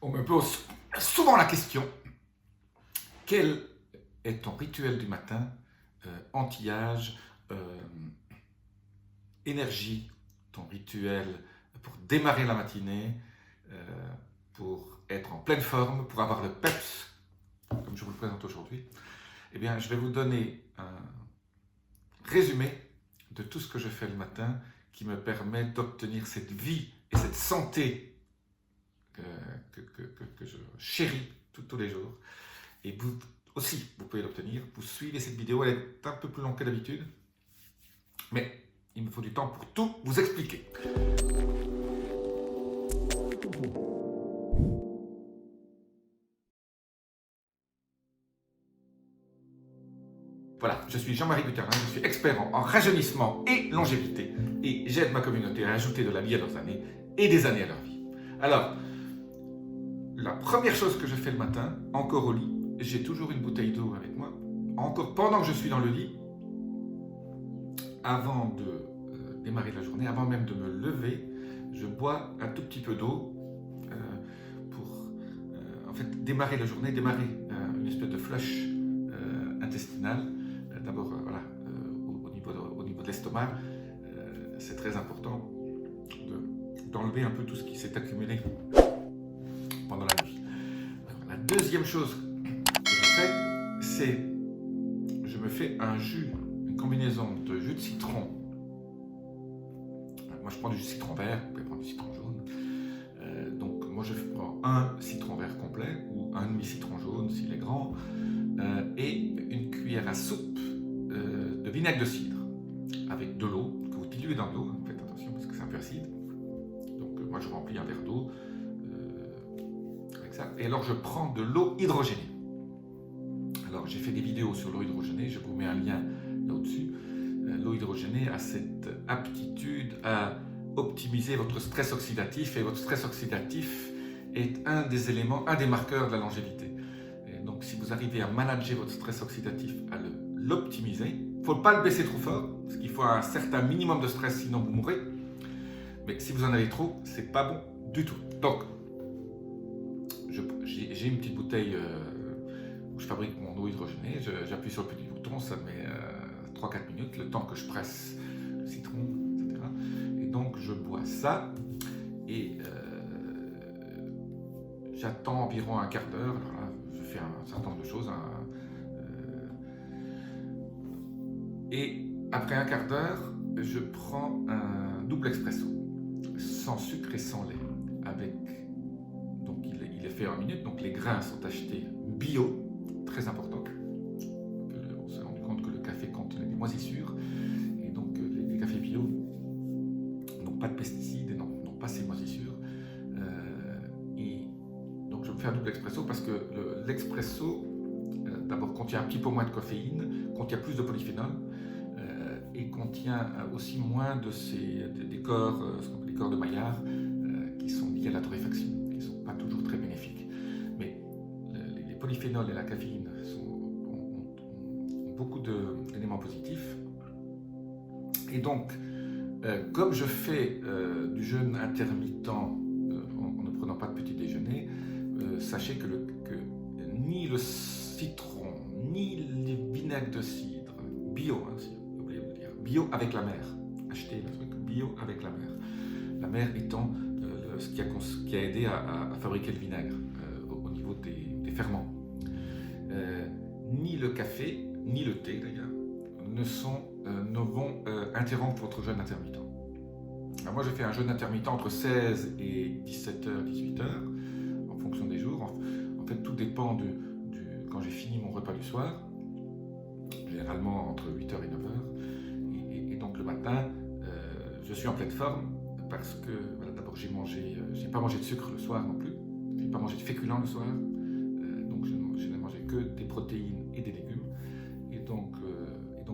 On me pose souvent la question, quel est ton rituel du matin, anti-âge, énergie, ton rituel pour démarrer la matinée, pour être en pleine forme, pour avoir le peps, comme je vous le présente aujourd'hui. Eh bien, je vais vous donner un résumé de tout ce que je fais le matin qui me permet d'obtenir cette vie et cette santé que je chéris tous les jours. Et vous aussi, vous pouvez l'obtenir. Vous suivez cette vidéo, elle est un peu plus longue que d'habitude, mais il me faut du temps pour tout vous expliquer. Voilà, je suis Jean-Marie Guterlin, je suis expert en rajeunissement et longévité et j'aide ma communauté à ajouter de la vie à leurs années et des années à leur vie. Alors, la première chose que je fais le matin, encore au lit, j'ai toujours une bouteille d'eau avec moi, encore pendant que je suis dans le lit, avant de démarrer la journée, avant même de me lever, je bois un tout petit peu d'eau pour en fait démarrer la journée, démarrer une espèce de flush intestinal. D'abord voilà, au niveau de l'estomac, c'est très important d'enlever un peu tout ce qui s'est accumulé pendant la nuit. Alors, la deuxième chose que je fais, c'est je me fais un jus, une combinaison de jus de citron. Moi je prends du citron vert, vous pouvez prendre du citron jaune. Donc moi je prends un citron vert complet ou un demi-citron jaune s'il est grand, et une cuillère à soupe de vinaigre de cidre avec de l'eau que vous diluez dans l'eau, faites attention parce que c'est un peu acide. Donc moi je remplis un verre d'eau avec ça, et alors je prends de l'eau hydrogénée. Alors j'ai fait des vidéos sur l'eau hydrogénée, je vous mets un lien là au-dessus. L'eau hydrogénée a cette aptitude à optimiser votre stress oxydatif, et votre stress oxydatif est un des éléments, un des marqueurs de la longévité. Et donc si vous arrivez à manager votre stress oxydatif, à l'optimiser, il ne faut pas le baisser trop fort, parce qu'il faut un certain minimum de stress, sinon vous mourrez. Mais si vous en avez trop, c'est pas bon du tout. Donc, j'ai une petite bouteille où je fabrique mon eau hydrogénée, j'appuie sur le petit bouton, ça met 3-4 minutes, le temps que je presse le citron, etc. Et donc je bois ça, et j'attends environ un quart d'heure. Alors là, je fais un certain nombre de choses. Et après un quart d'heure, je prends un double expresso, sans sucre et sans lait, avec, donc il est fait en minutes, donc les grains sont achetés bio, très important. On s'est rendu compte que le café contient des moisissures, et donc les cafés bio n'ont pas de pesticides et n'ont pas ces moisissures. Et donc je me fais un double expresso parce que l'expresso d'abord contient un petit peu moins de caféine, contient plus de polyphénol, et contient aussi moins des corps, ce qu'on appelle les corps de Maillard, qui sont liés à la torréfaction, qui ne sont pas toujours très bénéfiques. Mais les polyphénols et la caféine ont beaucoup d'éléments positifs. Et donc, comme je fais du jeûne intermittent en ne prenant pas de petit déjeuner, sachez que ni le citron, ni les vinaigres de cidre, bio, hein, si vous oubliez de le dire, bio avec la mer, achetez le truc bio avec la mer. La mer étant ce qui a aidé à fabriquer le vinaigre au niveau des ferments. Ni le café, ni le thé d'ailleurs, ne vont interrompre votre jeûne intermittent. Alors moi je fais un jeûne intermittent entre 16 et 17h, 18h, en fonction des jours. En fait tout dépend quand j'ai fini mon repas du soir, généralement entre 8h et 9h. Et donc le matin, je suis en pleine forme parce que voilà, d'abord j'ai pas mangé de sucre le soir non plus, j'ai pas mangé de féculents le soir, donc je n'ai mangé que des protéines et des légumes. Et donc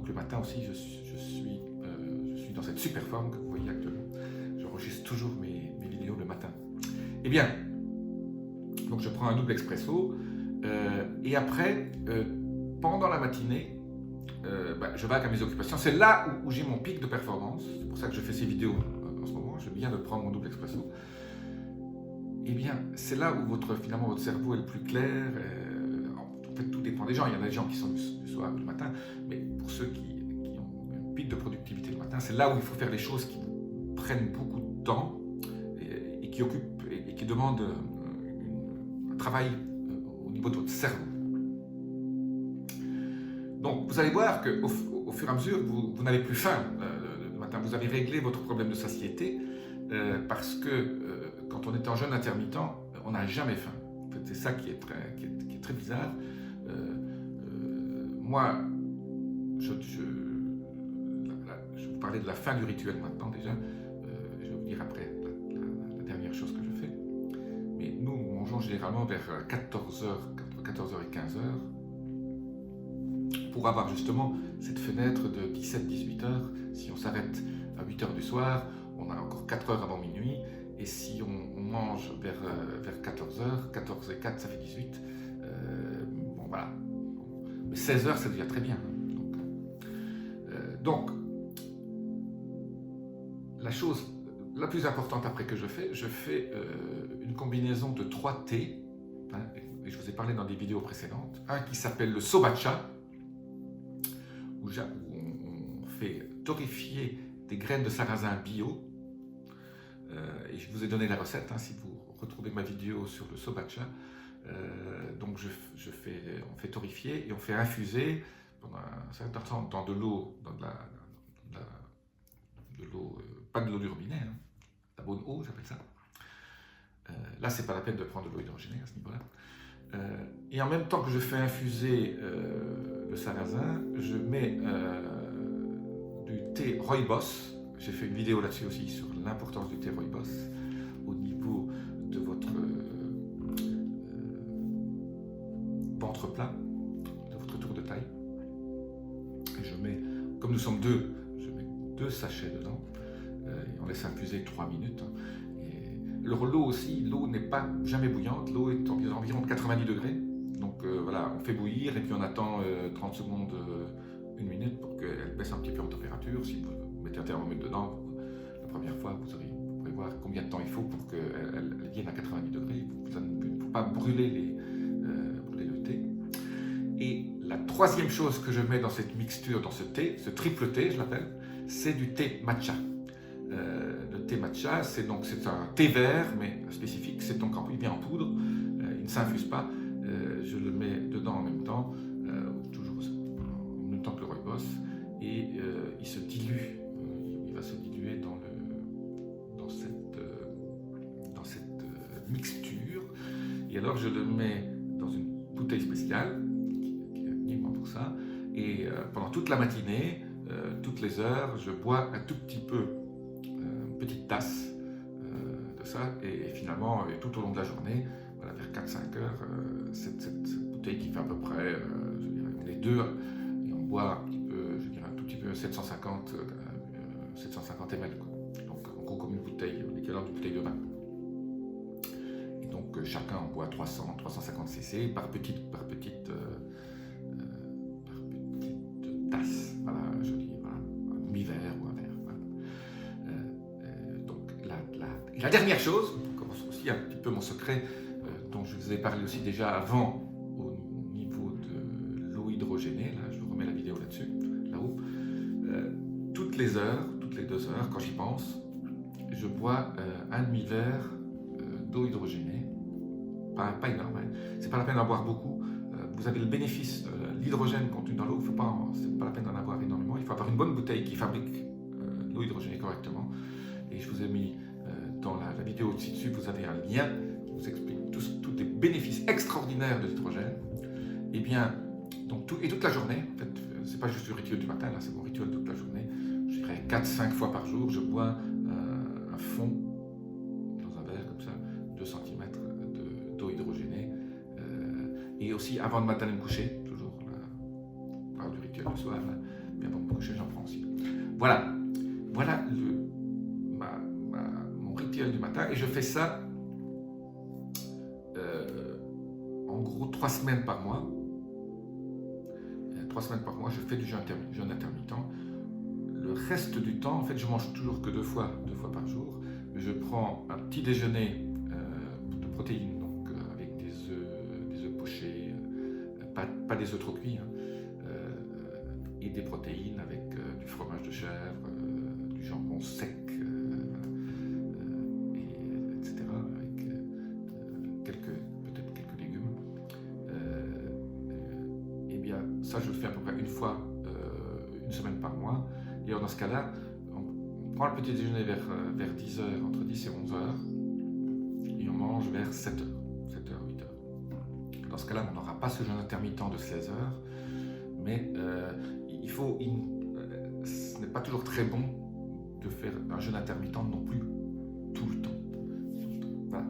le matin aussi, je suis dans cette super forme que vous voyez actuellement. J'enregistre toujours mes vidéos le matin. Eh bien, donc je prends un double expresso, et après, pendant la matinée, je vais à mes occupations. C'est là où j'ai mon pic de performance. C'est pour ça que je fais ces vidéos en ce moment. Je viens de prendre mon double expresso. eh bien, c'est là où finalement votre cerveau est le plus clair. En fait, tout dépend des gens. Il y en a des gens qui sont du soir ou du matin, mais pour ceux qui ont une pic de productivité le matin, c'est là où il faut faire les choses qui prennent beaucoup de temps et qui occupent et qui demandent un travail au niveau de votre cerveau. Donc, vous allez voir qu'au fur et à mesure, vous n'avez plus faim le matin. Vous avez réglé votre problème de satiété parce que quand on est en jeûne intermittent, on n'a jamais faim. En fait, c'est ça qui est très bizarre. Moi, je vais vous parler de la fin du rituel maintenant déjà. Je vais vous dire après la dernière chose que je fais. Mais nous mangeons généralement vers 14h, entre 14h et 15h. Pour avoir justement cette fenêtre de 17-18 heures. Si on s'arrête à 8 heures du soir, on a encore 4 heures avant minuit, et si on mange vers 14 heures, 14 et 4, ça fait 18, bon voilà. Mais 16 heures, ça devient très bien. Donc, la chose la plus importante après que je fais une combinaison de 3 thés, hein, et je vous ai parlé dans des vidéos précédentes, un qui s'appelle le sobacha, où on fait torréfier des graines de sarrasin bio. Et je vous ai donné la recette, hein, si vous retrouvez ma vidéo sur le sobacha. Donc on fait torréfier et on fait infuser pendant un certain temps dans de l'eau, pas de l'eau du robinet, hein, la bonne eau, j'appelle ça. Là, c'est pas la peine de prendre de l'eau hydrogénée à ce niveau-là. Et en même temps que je fais infuser le sarrasin, je mets du thé rooibos. J'ai fait une vidéo là-dessus aussi sur l'importance du thé rooibos au niveau de votre ventre plat, de votre tour de taille. Et je mets, comme nous sommes deux, je mets 2 sachets dedans et on laisse infuser 3 minutes. L'eau aussi, l'eau n'est pas jamais bouillante, l'eau est environ de 90 degrés. Donc voilà, on fait bouillir et puis on attend 30 secondes, 1 minute pour qu'elle baisse un petit peu en température. Si vous mettez un thermomètre dedans, la première fois, vous pourrez voir combien de temps il faut pour qu'elle vienne à 90 degrés. Il ne faut pas brûler le thé. Et la 3e chose que je mets dans cette mixture, dans ce thé, ce triple thé, je l'appelle, c'est du thé matcha. Le thé matcha, c'est un thé vert, mais spécifique, c'est donc bien en poudre, il ne s'infuse pas, je le mets dedans en même temps, toujours en même temps que le rooibos, et il se dilue, il va se diluer dans cette mixture, et alors je le mets dans une bouteille spéciale, qui est uniquement pour ça, et pendant toute la matinée, toutes les heures, je bois un tout petit peu, petite tasse de ça, et finalement, tout au long de la journée, voilà, vers 4-5 heures, cette bouteille qui fait à peu près, je dirais, on est 2, et on boit un petit peu, je dirais un tout petit peu, 750 ml, quoi. Donc en gros comme une bouteille, l'équivalent d'une bouteille de vin. Et donc chacun en boit 350 cc par petite tasse, voilà, je dis, voilà, un demi-verre ou un verre. Et la dernière chose, on commence aussi un petit peu mon secret, dont je vous ai parlé aussi déjà avant au niveau de l'eau hydrogénée, là je vous remets la vidéo là-dessus, là-haut, toutes les 2 heures, quand j'y pense, je bois un demi-verre d'eau hydrogénée, pas énorme, hein. C'est pas la peine d'en boire beaucoup, vous avez le bénéfice, l'hydrogène contenu dans l'eau, c'est pas la peine d'en avoir énormément, il faut avoir une bonne bouteille qui fabrique l'eau hydrogénée correctement, et je vous ai mis dans la vidéo ci-dessus, vous avez un lien qui vous explique tous les bénéfices extraordinaires de l'hydrogène. Et bien, donc toute la journée, en fait, c'est pas juste le rituel du matin, là, c'est mon rituel toute la journée. Je dirais 4-5 fois par jour, je bois un fond dans un verre comme ça, 2 cm d'eau hydrogénée. Et aussi avant le matin de me coucher, toujours, on parle du rituel du soir, là, mais avant de me coucher, j'en prends aussi. Voilà mon rituel du matin, et je fais ça en gros 3 semaines par mois. 3 semaines par mois, je fais du jeûne intermittent. Le reste du temps, en fait, je mange toujours que 2 fois par jour. Je prends un petit déjeuner de protéines, donc avec des œufs pochés, pas des œufs trop cuits, hein, et des protéines avec du fromage de chèvre, du jambon sec, etc. Avec peut-être quelques légumes. Et bien ça je le fais à peu près une fois, une semaine par mois. Et alors, dans ce cas-là, on prend le petit déjeuner vers 10h, entre 10 et 11h, et on mange vers 7h, 8h. Dans ce cas-là, on n'aura pas ce jeûne intermittent de 16h, mais ce n'est pas toujours très bon de faire un jeûne intermittent non plus tout le temps. Voilà.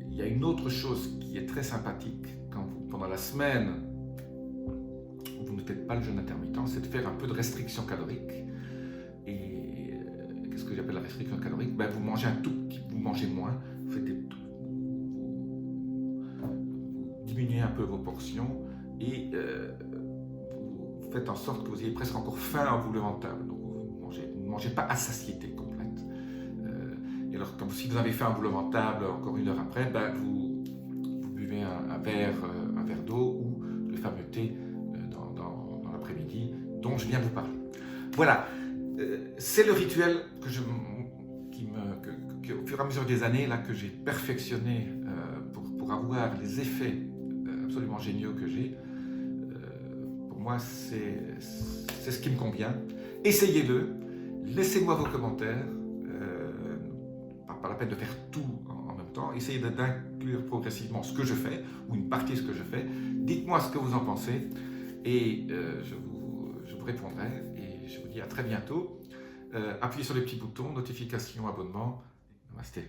Il y a une autre chose qui est très sympathique quand pendant la semaine, vous ne faites pas le jeûne intermittent, c'est de faire un peu de restriction calorique. Et qu'est-ce que j'appelle la restriction calorique? Vous mangez vous mangez moins, vous diminuez un peu vos portions et vous faites en sorte que vous ayez presque encore faim en vous levant de table. Donc vous ne mangez pas à satiété complète. Et alors, si vous avez faim en vous levant de table encore une heure après, vous buvez un verre d'eau ou le fameux thé dans l'après-midi dont je viens vous parler. Voilà, c'est le rituel que au fur et à mesure des années là, que j'ai perfectionné pour avoir les effets absolument géniaux que j'ai. Pour moi, c'est ce qui me convient. Essayez-le, laissez-moi vos commentaires, pas la peine de faire tout en même temps. Essayez d'inclure progressivement ce que je fais, ou une partie de ce que je fais. Dites-moi ce que vous en pensez, et je vous répondrai, et je vous dis à très bientôt. Appuyez sur les petits boutons, notifications, abonnement. Namasté.